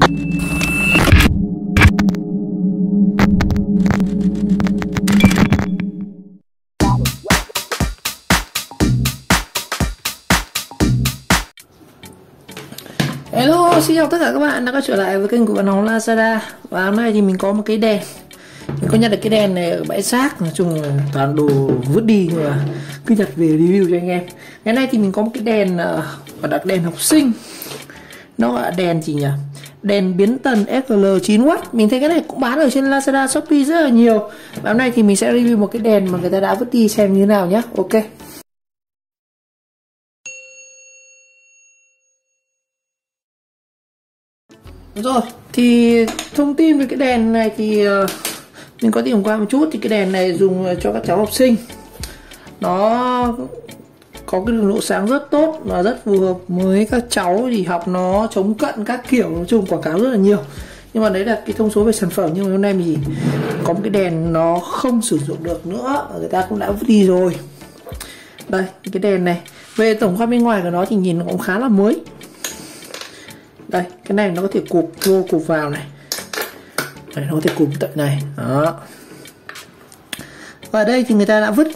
Hello, xin chào tất cả các bạn đã quay trở lại với kênh của Văn Hóng Lazada. Và hôm nay thì mình có một cái đèn. Mình có nhặt được cái đèn này ở bãi rác. Nói chung là toàn đồ vứt đi nhưng mà cứ nhặt về review cho anh em. Ngày nay thì mình có một cái đèn gọi là đèn học sinh. Nó gọi là đèn gì nhỉ? Đèn biến tần XL 9W. Mình thấy cái này cũng bán ở trên Lazada, Shopee rất là nhiều. Và hôm nay thì mình sẽ review một cái đèn mà người ta đã vứt đi xem như thế nào nhé. Ok. Rồi, thì thông tin về cái đèn này thì mình có tìm qua một chút. Thì cái đèn này dùng cho các cháu học sinh. Nó có cái độ sáng rất tốt và rất phù hợp với các cháu thì học nó chống cận các kiểu. Nói chung quảng cáo rất là nhiều. Nhưng mà đấy là cái thông số về sản phẩm. Nhưng mà hôm nay mình có một cái đèn nó không sử dụng được nữa, người ta cũng đã vứt đi rồi. Đây, cái đèn này về tổng quan bên ngoài của nó thì nhìn nó cũng khá là mới. Đây, cái này nó có thể cụp vô cụp vào này. Đây, nó có thể cụp tận này. Đó. Và đây thì người ta đã vứt,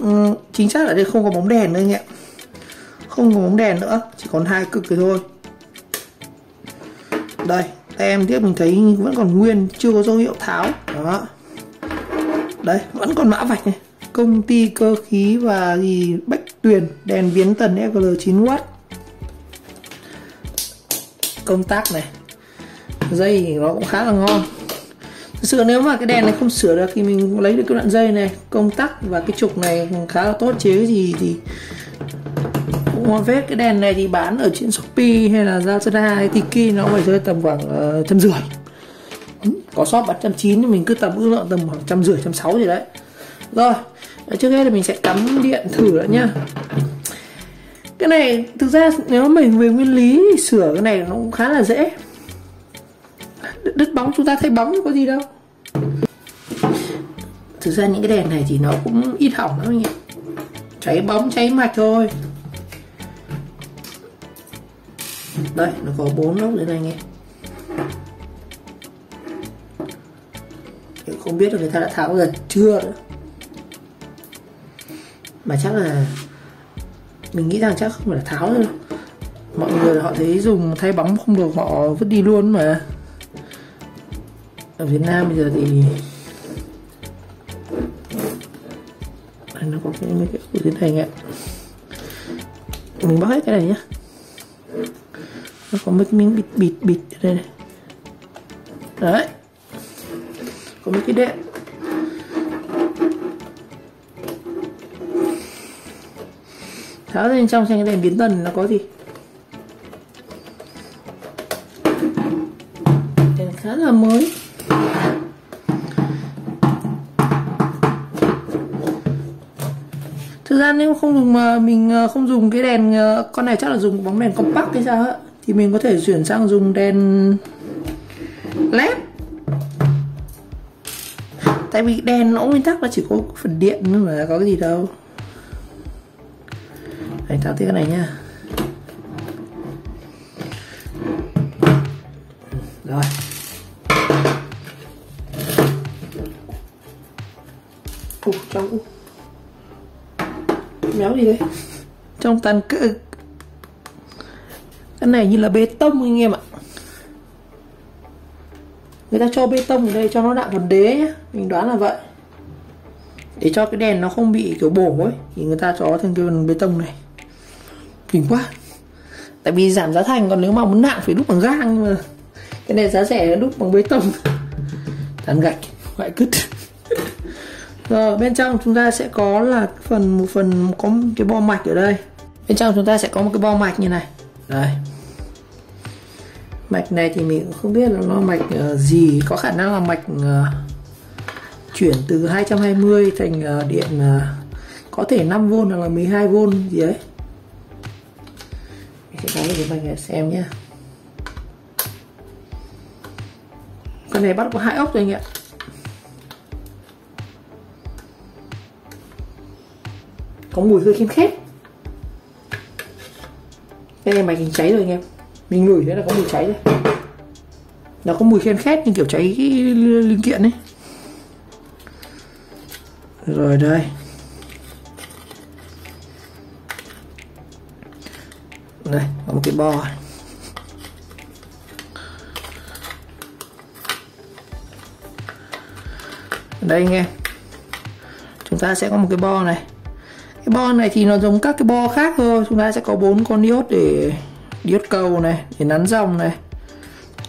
chính xác là đây không có bóng đèn nữa anh ạ. Không có bóng đèn nữa, chỉ còn hai cực rồi thôi. Đây, tem tiếp mình thấy vẫn còn nguyên, chưa có dấu hiệu tháo. Đó. Đây, vẫn còn mã vạch này. Công ty cơ khí và gì Bách Tuyền, đèn biến tần XL 9W. Công tắc này, dây thì nó cũng khá là ngon. Thực sự nếu mà cái đèn này không sửa được thì mình lấy được cái đoạn dây này, công tắc và cái trục này khá là tốt, chế gì thì cũng ngon phết. Cái đèn này thì bán ở trên Shopee hay là Lazada hay Tiki nó phải rơi tầm khoảng 150. Có shop bán 190 nhưng mình cứ tầm ước lượng tầm khoảng 150, 160 gì đấy. Rồi, trước hết là mình sẽ cắm điện thử đã nhá. Cái này thực ra nếu mình về nguyên lý thì sửa cái này nó cũng khá là dễ. Đứt bóng chúng ta thấy bóng có gì đâu. Thực ra những cái đèn này thì nó cũng ít hỏng lắm anh ạ. Cháy bóng cháy mạch thôi. Đây nó có 4 lốc đây này anh em. Không biết là người ta đã tháo ra chưa nữa. Mà chắc là mình nghĩ rằng chắc không phải là tháo đâu. Mọi người họ thấy dùng thay bóng không được họ vứt đi luôn mà. Ở Việt Nam bây giờ thì nó có mấy cái của thế này ạ. Mình bóc hết cái này nhá. Nó có mấy cái miếng bịt ở đây này. Đấy. Có mấy cái đệm. Tháo ra bên trong xem cái đèn biến tần nó có gì. Đèn khá là mới. Thực ra nếu không dùng mà mình không dùng cái đèn con này chắc là dùng bóng đèn compact hay sao á, thì mình có thể chuyển sang dùng đèn LED. Tại vì đèn nó nguyên tắc nó chỉ có phần điện nhưng mà có cái gì đâu. Anh tháo tiếp cái này nha. Rồi. Trong méo gì đấy. Trong tàn cỡ. Cái này như là bê tông anh em ạ. Người ta cho bê tông ở đây cho nó nặng phần đế nhá. Mình đoán là vậy. Để cho cái đèn nó không bị kiểu bổ ấy thì người ta cho thêm cái phần bê tông này. Kinh quá. Tại vì giảm giá thành, còn nếu mà muốn nặng phải đúc bằng gang, nhưng mà cái này giá rẻ đúc bằng bê tông. Tán gạch, ngoại cứt. Rồi bên trong chúng ta sẽ có là một phần có một cái bo mạch ở đây. Bên trong chúng ta sẽ có một cái bo mạch như này. Đây. Mạch này thì mình cũng không biết là nó mạch gì, có khả năng là mạch chuyển từ 220 thành điện có thể 5V hoặc là 12V gì đấy. Mình sẽ tháo cái mạch này xem nhé. Cái này bắt có 2 ốc rồi anh ạ. Có mùi hơi khét khét. Cái này mạch hình cháy rồi anh em. Mình ngửi thấy là có mùi cháy rồi. Nó có mùi khen khét như kiểu cháy cái linh kiện ấy. Rồi đây. Đây, có một cái bo. Đây anh em, chúng ta sẽ có một cái bo này. Cái bo này thì nó giống các cái bo khác thôi. Chúng ta sẽ có 4 con diode để diode cầu này, để nắn dòng này.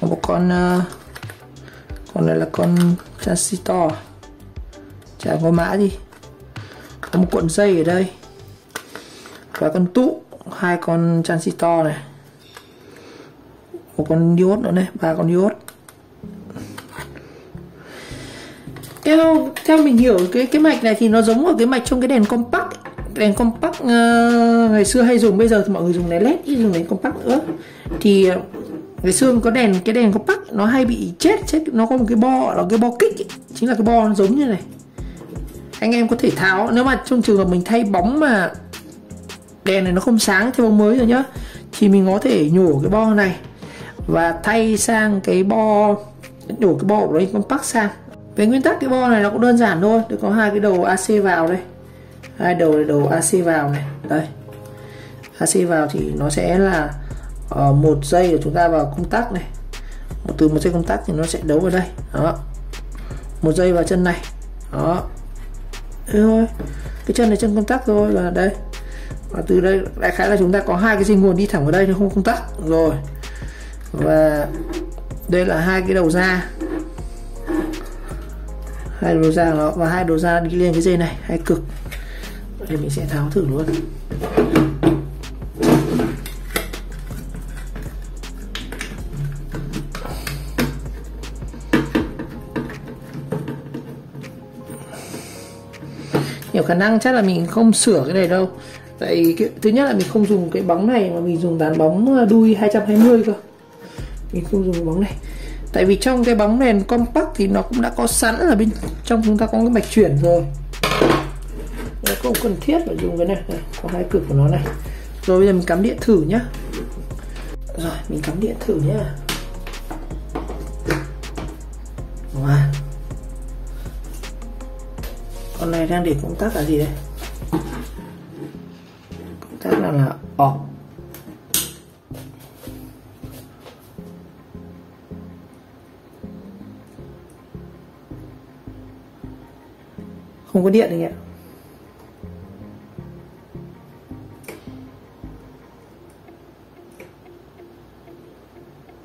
Có một con này là con transistor, chả có mã gì. Có một cuộn dây ở đây và con tụ, 2 con transistor này, một con diode nữa này, 3 con diode. Theo mình hiểu cái mạch này thì nó giống ở cái mạch trong cái đèn compact. Đèn compact ngày xưa hay dùng, bây giờ thì mọi người dùng đèn led, ít dùng đèn compact nữa. Thì ngày xưa có cái đèn compact nó hay bị chết, nó có một cái bo, là cái bo kích ấy. Chính là cái bo nó giống như này. Anh em có thể tháo, nếu mà trong trường hợp mình thay bóng mà đèn này nó không sáng theo bóng mới rồi nhá, thì mình có thể nhổ cái bo này và thay sang cái bo, nhổ cái bo của đèn compact sang. Về nguyên tắc cái bo này nó cũng đơn giản thôi, có 2 cái đầu AC vào đây, 2 đầu AC vào này, đây AC vào thì nó sẽ là 1 dây của chúng ta vào công tắc này, từ 1 dây công tắc thì nó sẽ đấu vào đây, đó, 1 dây vào chân này, đó, thế thôi, cái chân này chân công tắc thôi, và đây, và từ đây đại khái là chúng ta có 2 cái dây nguồn đi thẳng vào đây, nó không công tắc rồi, và đây là 2 cái đầu ra, 2 đầu ra nó, và 2 đầu ra đi lên cái dây này, 2 cực. Đây mình sẽ tháo thử luôn. Nhiều khả năng chắc là mình không sửa cái này đâu. Tại thứ nhất là mình không dùng cái bóng này mà mình dùng dàn bóng đuôi 220 cơ. Mình không dùng cái bóng này. Tại vì trong cái bóng đèn compact thì nó cũng đã có sẵn là bên trong chúng ta có cái mạch chuyển rồi. Nó không cần thiết phải dùng cái này. Đây, có 2 cực của nó này. Rồi bây giờ mình cắm điện thử nhá. Rồi mình cắm điện thử nhá. Wow. Con này đang để công tắc là gì đây? Công tắc là off. Không có điện anh ạ.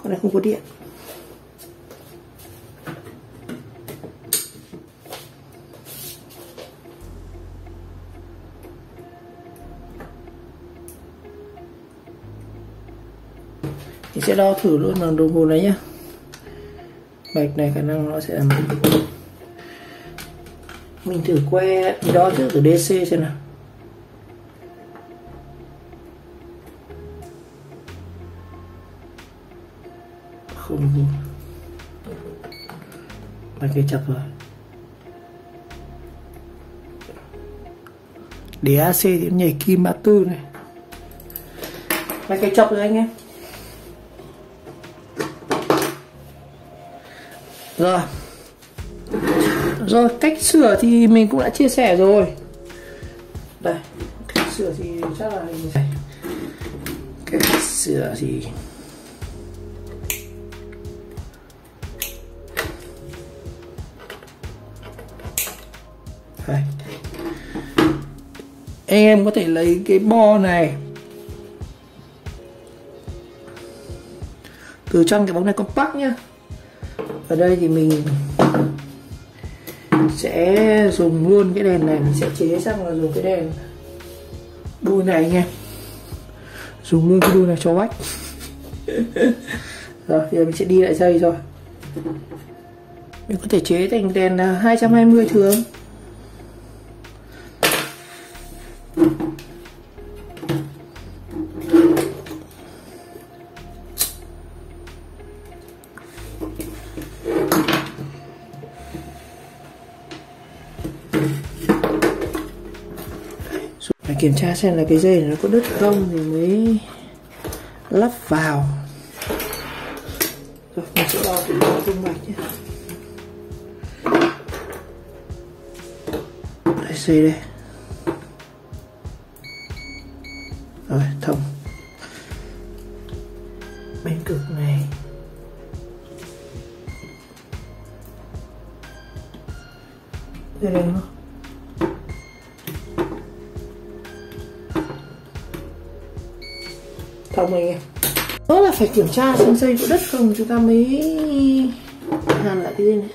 Con này không có điện. Thì sẽ đo thử luôn bằng đồng hồ này nhá. Mạch này khả năng nó sẽ làm mình thử que, mình đo trước từ DC xem nào. Không, mạch cái chập rồi. Để AC thì nhảy kim 34 này. Mạch cái chập rồi anh em. Rồi cách sửa thì mình cũng đã chia sẻ rồi. Đây, cách sửa thì chắc là mình phải. Cách sửa thì đây. Anh em có thể lấy cái bo này từ trong cái bóng này compact nhá. Ở đây thì mình sẽ dùng luôn cái đèn này, mình sẽ chế sang là dùng cái đèn đuôi này anh em, dùng luôn cái đuôi này cho vách. Rồi bây giờ mình sẽ đi lại dây rồi. Mình có thể chế thành đèn 220 thường. Phải kiểm tra xem là cái dây này nó có đứt không thì mới lắp vào. Rồi, mình sẽ đo tỷ lệ rung mạch nhé. Đây, C đây. Rồi, thông. Bên cực này đây đây không? Thông anh em. Đó là phải kiểm tra xem dây có đất không chúng ta mới hàn lại cái dây này.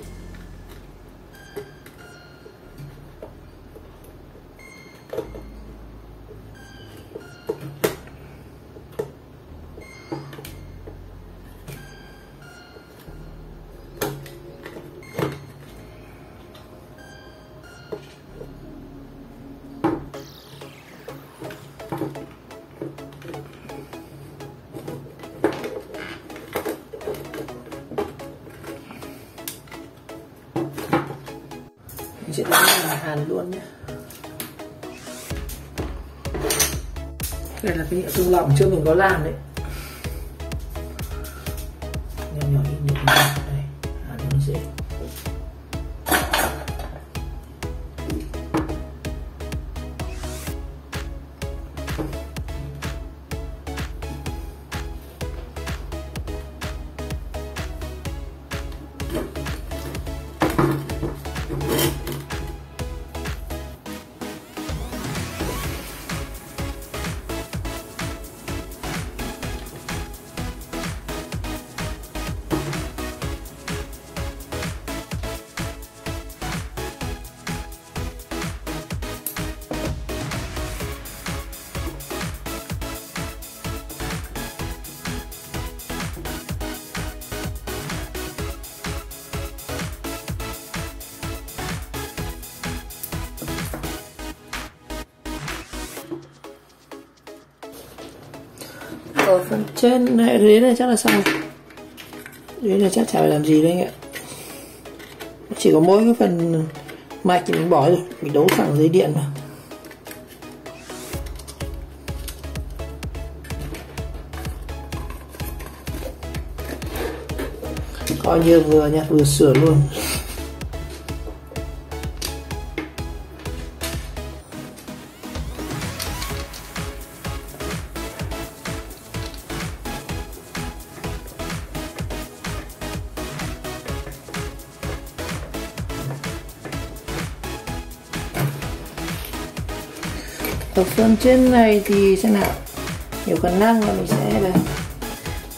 Mình sẽ đánh là hàn luôn nhé. Đây là cái nhựa rung lỏng trước mình có làm đấy. Nhỏ nhỏ in nhựa đây, hàn nó dễ. Ở phần trên này, dưới này chắc là xong. Dưới này chắc chả phải làm gì đấy anh ạ. Chỉ có mỗi cái phần mạch thì mình bỏ rồi, mình đấu thẳng dây điện mà. Coi như vừa nhặt vừa sửa luôn. Ở phần trên này thì xem nào, nhiều khả năng là mình sẽ là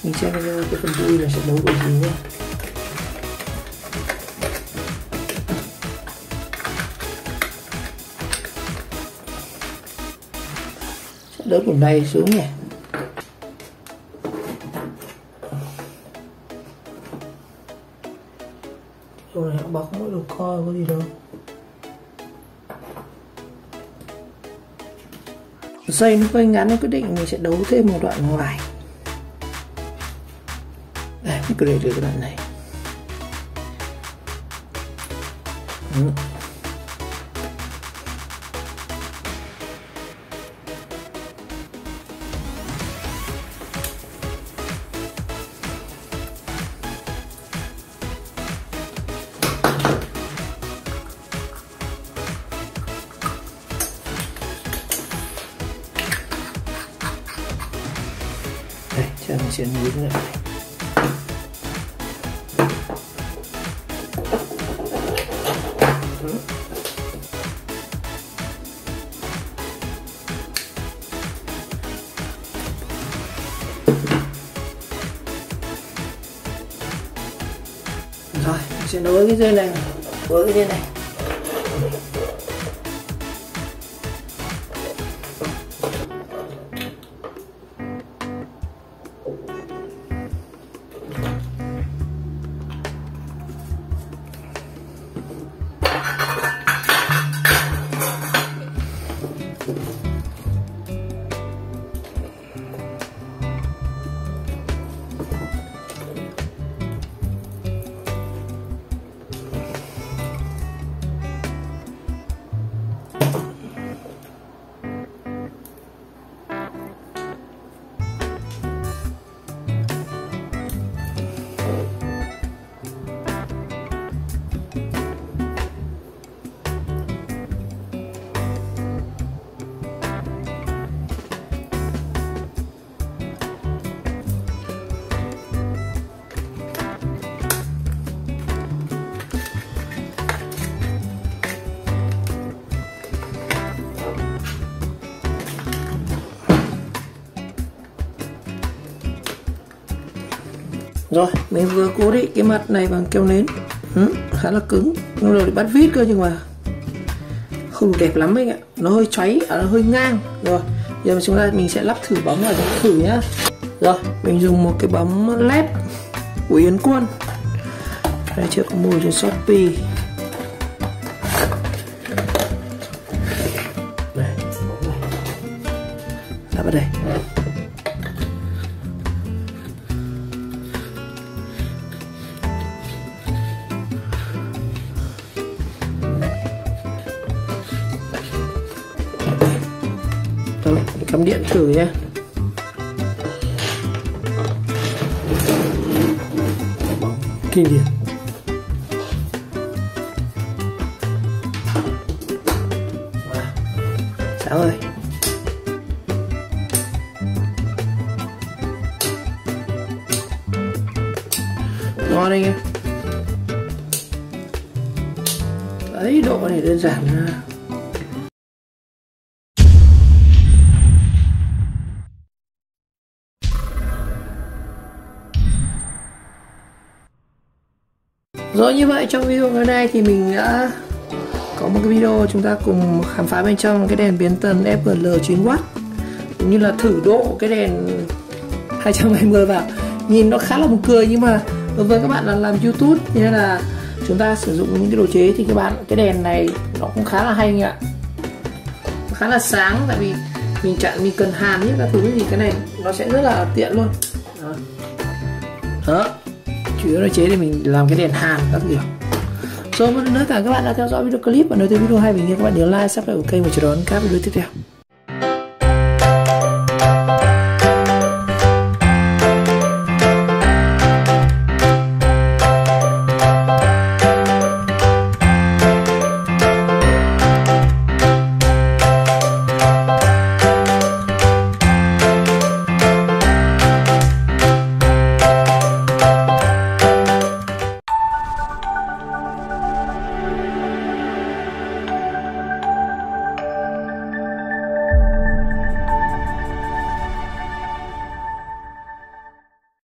mình xem cái phần đuôi là sẽ đấu cái gì nhé. Sẽ đỡ phần này xuống nhỉ. Chỗ này nó bọc mỗi đầu co có gì đâu. Dây nó hơi ngắn, nó quyết định mình sẽ đấu thêm một đoạn ngoài. Đây, mình cứ để cái đoạn này. Đây, cho mình sẽ nối lại. Rồi, mình sẽ nối cái dây này với cái dây này. Rồi mình vừa cố định cái mặt này bằng keo nến, khá là cứng, nó rồi bắt vít cơ nhưng mà không đẹp lắm anh ạ, nó hơi cháy, nó hơi ngang. Rồi giờ mình sẽ lắp thử bóng vào trong thử nhá. Rồi mình dùng một cái bóng led của Yến Quân, đây chưa có mua trên Shopee. Đây, lắp vào đây. Rồi, cắm điện thử nhé. Kinh điển. Sáng rồi. Ngon anh em. Đấy, độ này đơn giản. Rồi như vậy trong video ngày nay thì mình đã có một cái video chúng ta cùng khám phá bên trong cái đèn biến tần FGL 9W, cũng như là thử độ cái đèn 220 vào. Nhìn nó khá là buồn cười nhưng mà đối với các bạn là làm YouTube như là chúng ta sử dụng những cái đồ chế thì các bạn cái đèn này nó cũng khá là hay anh ạ, khá là sáng, tại vì mình cần hàn những các thứ thì cái này nó sẽ rất là tiện luôn. Đó. Chủ yếu là chế để mình làm cái đèn hàn các kiểu. Rồi một lần nữa cảm ơn các bạn đã theo dõi video clip, và nếu thấy video hay mình nhớ các bạn nhớ like, subscribe của kênh và chờ đón các video tiếp theo.